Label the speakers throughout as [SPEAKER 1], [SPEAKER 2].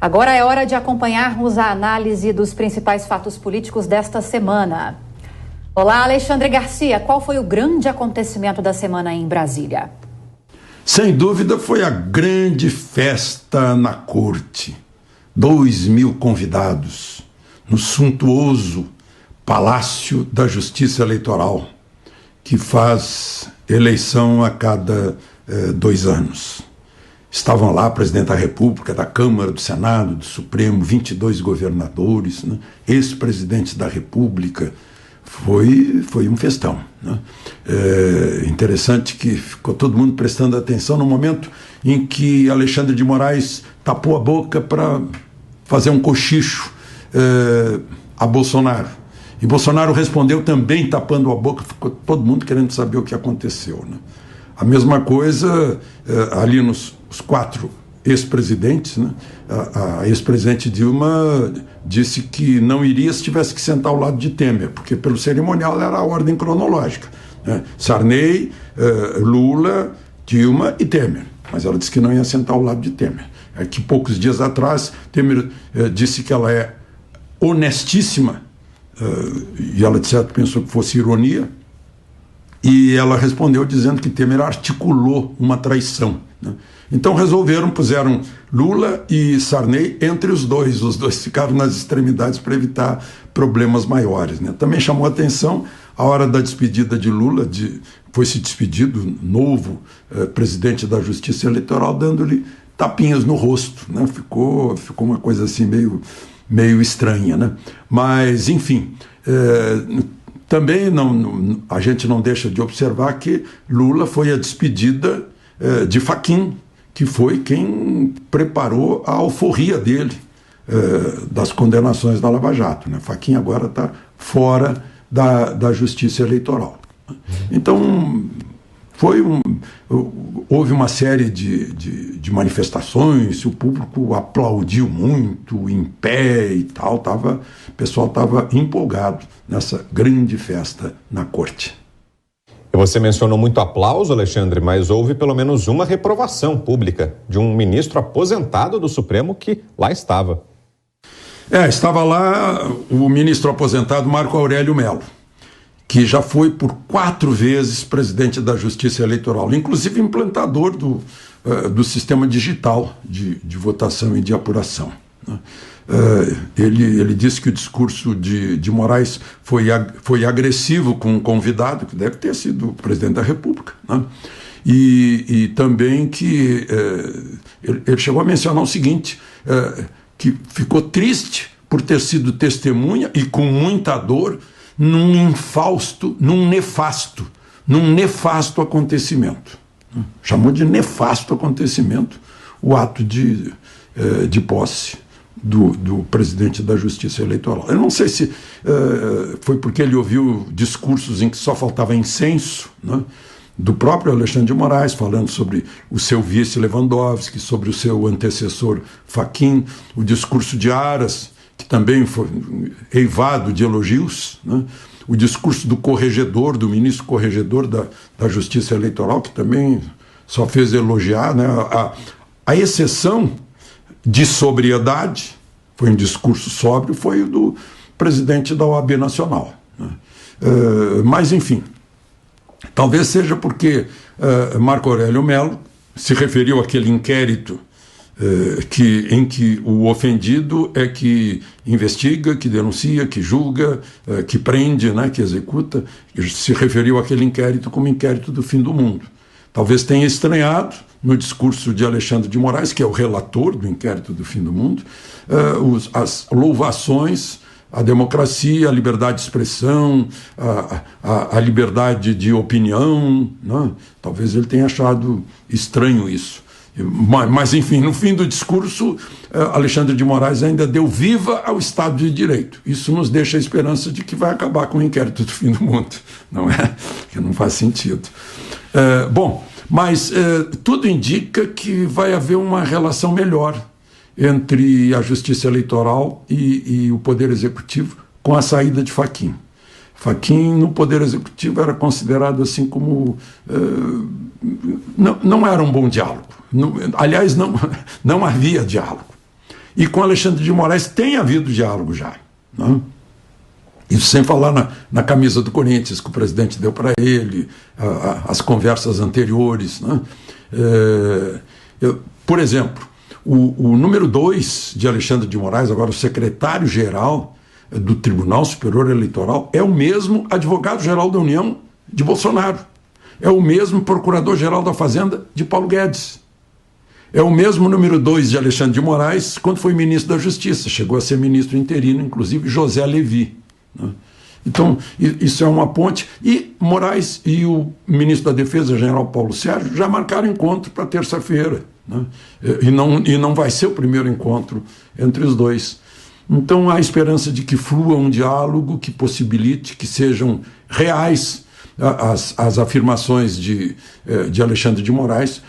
[SPEAKER 1] Agora é hora de acompanharmos a análise dos principais fatos políticos desta semana. Olá, Alexandre Garcia, qual foi o grande acontecimento da semana em Brasília?
[SPEAKER 2] Sem dúvida foi a grande festa na corte. 2.000 convidados no suntuoso Palácio da Justiça Eleitoral, que faz eleição a cada 2 anos. Estavam lá o presidente da República, da Câmara, do Senado, do Supremo, 22 governadores, né? Ex-presidentes da República. Foi um festão, né? Interessante que ficou todo mundo prestando atenção no momento em que Alexandre de Moraes tapou a boca para fazer um cochicho a Bolsonaro. E Bolsonaro respondeu também tapando a boca, ficou todo mundo querendo saber o que aconteceu, né? A mesma coisa ali nos 4 ex-presidentes, né? A ex-presidente Dilma disse que não iria se tivesse que sentar ao lado de Temer, porque pelo cerimonial era a ordem cronológica, né? Sarney, Lula, Dilma e Temer. Mas ela disse que não ia sentar ao lado de Temer. É que poucos dias atrás Temer disse que ela é honestíssima, e ela de certo pensou que fosse ironia, e ela respondeu dizendo que Temer articulou uma traição, né? Então puseram Lula e Sarney entre os dois ficaram nas extremidades para evitar problemas maiores, né? Também chamou a atenção a hora da despedida de Lula, foi se despedido novo presidente da Justiça Eleitoral, dando-lhe tapinhas no rosto, né? Ficou uma coisa assim meio estranha, né? Mas, enfim, também a gente não deixa de observar que Lula foi a despedida de Fachin, que foi quem preparou a alforria dele das condenações da Lava Jato, né? Fachin agora está fora da Justiça Eleitoral. Então, houve uma série de manifestações, o público aplaudiu muito, em pé e tal, o pessoal estava empolgado nessa grande festa na corte.
[SPEAKER 3] Você mencionou muito aplauso, Alexandre, mas houve pelo menos uma reprovação pública de um ministro aposentado do Supremo que lá estava.
[SPEAKER 2] Estava lá o ministro aposentado Marco Aurélio Mello, que já foi por 4 vezes presidente da Justiça Eleitoral, inclusive implantador do sistema digital de votação e de apuração, né? Ele disse que o discurso de Moraes foi agressivo com um convidado, que deve ter sido o presidente da República, né? E também que ele chegou a mencionar o seguinte, que ficou triste por ter sido testemunha e com muita dor num nefasto acontecimento. Chamou de nefasto acontecimento o ato de posse do presidente da Justiça Eleitoral. Eu não sei se foi porque ele ouviu discursos em que só faltava incenso, né, do próprio Alexandre de Moraes, falando sobre o seu vice Lewandowski, sobre o seu antecessor Fachin, o discurso de Aras, que também foi eivado de elogios, né? O discurso do ministro corregedor da Justiça Eleitoral, que também só fez elogiar, né? A exceção de sobriedade, foi um discurso sóbrio, foi o do presidente da OAB Nacional, né? Mas, enfim, talvez seja porque Marco Aurélio Mello se referiu àquele inquérito em que o ofendido é que investiga, que denuncia, que julga, que prende, né, que executa. Se referiu àquele inquérito como inquérito do fim do mundo. Talvez tenha estranhado no discurso de Alexandre de Moraes, que é o relator do inquérito do fim do mundo, as louvações à democracia, à liberdade de expressão, à liberdade de opinião, né? Talvez ele tenha achado estranho isso. Mas, enfim, no fim do discurso, Alexandre de Moraes ainda deu viva ao Estado de Direito. Isso nos deixa a esperança de que vai acabar com o inquérito do fim do mundo, não é? Que não faz sentido. Mas tudo indica que vai haver uma relação melhor entre a Justiça Eleitoral e o Poder Executivo com a saída de Fachin. Fachin, no Poder Executivo, era considerado assim como... não era um bom diálogo. Aliás, não havia diálogo. E com Alexandre de Moraes tem havido diálogo já, né? Isso sem falar na camisa do Corinthians que o presidente deu para ele, as conversas anteriores, né? Por exemplo, o número 2 de Alexandre de Moraes, agora o secretário-geral do Tribunal Superior Eleitoral, é o mesmo advogado-geral da União de Bolsonaro, é o mesmo procurador-geral da Fazenda de Paulo Guedes, é o mesmo número 2 de Alexandre de Moraes quando foi ministro da Justiça, chegou a ser ministro interino, inclusive José Levi. Então, isso é uma ponte. E Moraes e o ministro da Defesa, general Paulo Sérgio, já marcaram encontro para terça-feira, né? E não vai ser o primeiro encontro entre os dois. Então, há esperança de que flua um diálogo que possibilite que sejam reais as afirmações de Alexandre de Moraes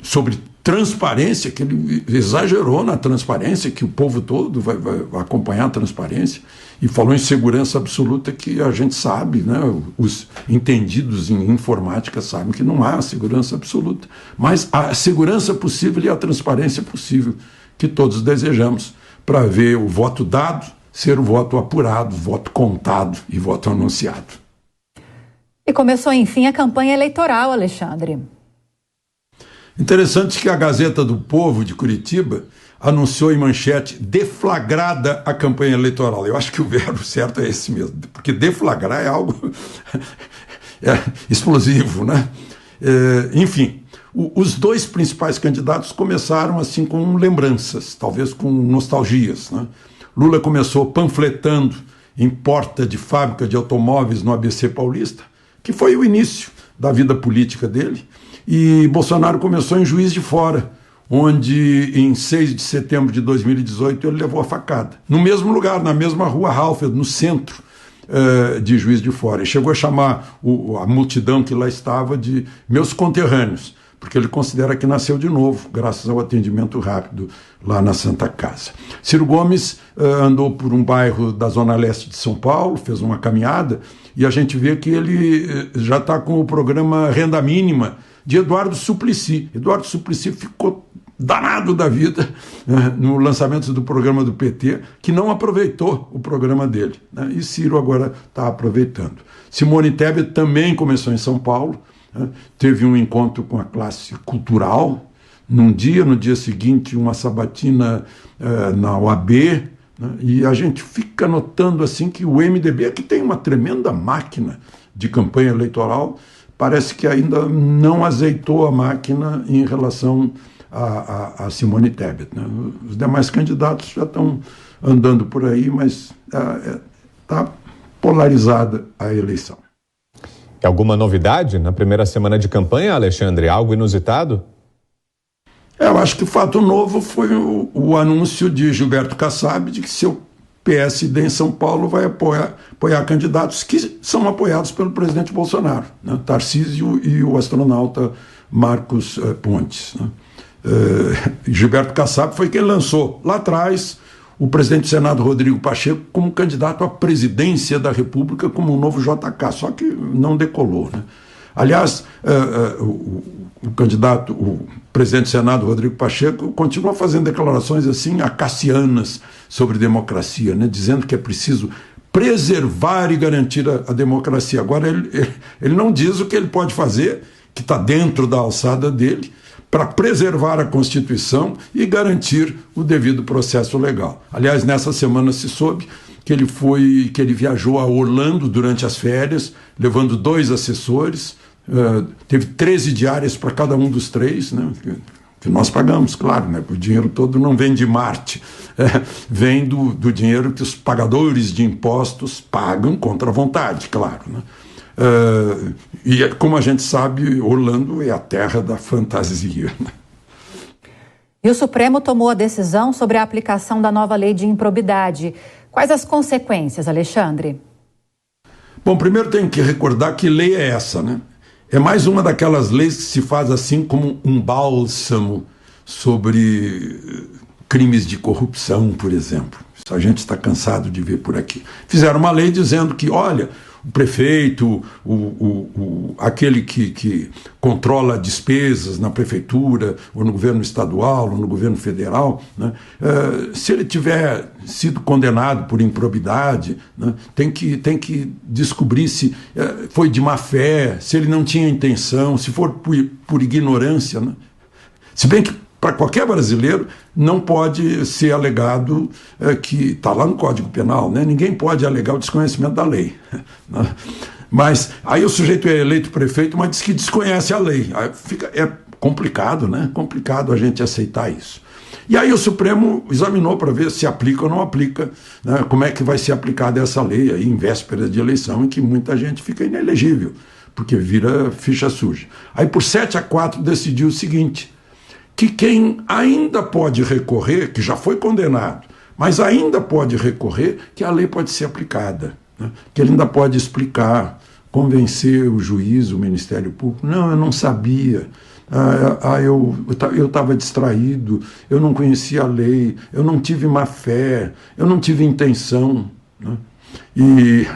[SPEAKER 2] sobre transparência, que ele exagerou na transparência, que o povo todo vai acompanhar a transparência, e falou em segurança absoluta, que a gente sabe, né, os entendidos em informática sabem que não há segurança absoluta, mas a segurança possível e a transparência possível que todos desejamos para ver o voto dado ser o voto apurado, voto contado e voto anunciado.
[SPEAKER 1] E começou, enfim, a campanha eleitoral, Alexandre.
[SPEAKER 2] Interessante que a Gazeta do Povo de Curitiba anunciou em manchete: deflagrada a campanha eleitoral. Eu acho que o verbo certo é esse mesmo, porque deflagrar é algo explosivo, né? Enfim, os dois principais candidatos começaram assim com lembranças, talvez com nostalgias, né? Lula começou panfletando em porta de fábrica de automóveis no ABC Paulista, que foi o início da vida política dele. E Bolsonaro começou em Juiz de Fora, onde em 6 de setembro de 2018 ele levou a facada. No mesmo lugar, na mesma rua Halfeld, no centro de Juiz de Fora. E chegou a chamar a multidão que lá estava de meus conterrâneos, porque ele considera que nasceu de novo, graças ao atendimento rápido lá na Santa Casa. Ciro Gomes andou por um bairro da Zona Leste de São Paulo, fez uma caminhada, e a gente vê que ele já está com o programa Renda Mínima de Eduardo Suplicy. Eduardo Suplicy ficou danado da vida, né, no lançamento do programa do PT, que não aproveitou o programa dele, né, e Ciro agora está aproveitando. Simone Tebet também começou em São Paulo, né, teve um encontro com a classe cultural, no dia seguinte uma sabatina na OAB, né, e a gente fica notando assim que o MDB, que tem uma tremenda máquina de campanha eleitoral, parece que ainda não azeitou a máquina em relação a Simone Tebet, né? Os demais candidatos já estão andando por aí, mas está polarizada a eleição.
[SPEAKER 3] E alguma novidade na primeira semana de campanha, Alexandre? Algo inusitado?
[SPEAKER 2] Eu acho que o fato novo foi o anúncio de Gilberto Kassab de que seu PSD em São Paulo vai apoiar candidatos que são apoiados pelo presidente Bolsonaro, né? Tarcísio e o astronauta Marcos Pontes, né? Gilberto Kassab foi quem lançou lá atrás o presidente do Senado, Rodrigo Pacheco, como candidato à presidência da República, como um novo JK, só que não decolou, né? Aliás, o candidato, o presidente do Senado, Rodrigo Pacheco, continua fazendo declarações assim acacianas sobre democracia, né, dizendo que é preciso preservar e garantir a democracia. Agora, ele não diz o que ele pode fazer, que está dentro da alçada dele, para preservar a Constituição e garantir o devido processo legal. Aliás, nessa semana se soube que ele viajou a Orlando durante as férias, levando 2 assessores, teve 13 diárias para cada um dos 3, né, que nós pagamos, claro, né, o dinheiro todo não vem de Marte, vem do dinheiro que os pagadores de impostos pagam contra a vontade, claro, né. E como a gente sabe, Orlando é a terra da fantasia, né?
[SPEAKER 1] E o Supremo tomou a decisão sobre a aplicação da nova lei de improbidade. Quais as consequências, Alexandre?
[SPEAKER 2] Bom, primeiro tem que recordar que lei é essa, né? É mais uma daquelas leis que se faz assim como um bálsamo sobre crimes de corrupção, por exemplo. A gente está cansado de ver por aqui. Fizeram uma lei dizendo que, olha, o prefeito, aquele que controla despesas na prefeitura, ou no governo estadual, ou no governo federal, né, se ele tiver sido condenado por improbidade, né, tem que descobrir se foi de má fé, se ele não tinha intenção, se for por ignorância. Né? Se bem que para qualquer brasileiro não pode ser alegado que está lá no Código Penal, né? Ninguém pode alegar o desconhecimento da lei. Né? Mas aí o sujeito é eleito prefeito, mas diz que desconhece a lei. Aí é complicado, né? Complicado a gente aceitar isso. E aí o Supremo examinou para ver se aplica ou não aplica, né? Como é que vai ser aplicada essa lei aí em véspera de eleição, em que muita gente fica inelegível, porque vira ficha suja. Aí por 7-4 decidiu o seguinte, que quem ainda pode recorrer, que já foi condenado, mas ainda pode recorrer, que a lei pode ser aplicada, né? Que ele ainda pode explicar, convencer o juiz, o Ministério Público, não, eu não sabia, eu estava distraído, eu não conhecia a lei, eu não tive má fé, eu não tive intenção. Né? E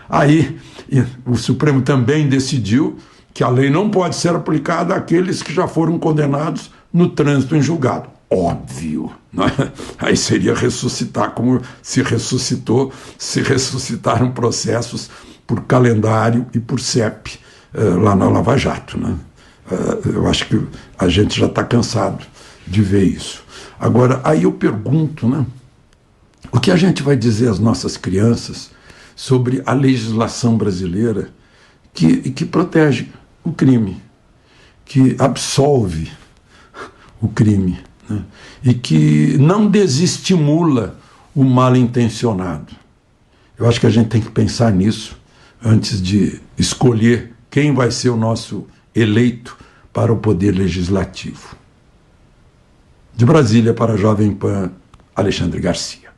[SPEAKER 2] aí o Supremo também decidiu que a lei não pode ser aplicada àqueles que já foram condenados no trânsito em julgado. Óbvio. Né? Aí seria ressuscitar como se ressuscitaram processos por calendário e por CEP lá na Lava Jato. Né? Eu acho que a gente já está cansado de ver isso. Agora, aí eu pergunto, né? O que a gente vai dizer às nossas crianças sobre a legislação brasileira que protege o crime, que absolve o crime, né? E que não desestimula o mal-intencionado. Eu acho que a gente tem que pensar nisso antes de escolher quem vai ser o nosso eleito para o poder legislativo. De Brasília para a Jovem Pan, Alexandre Garcia.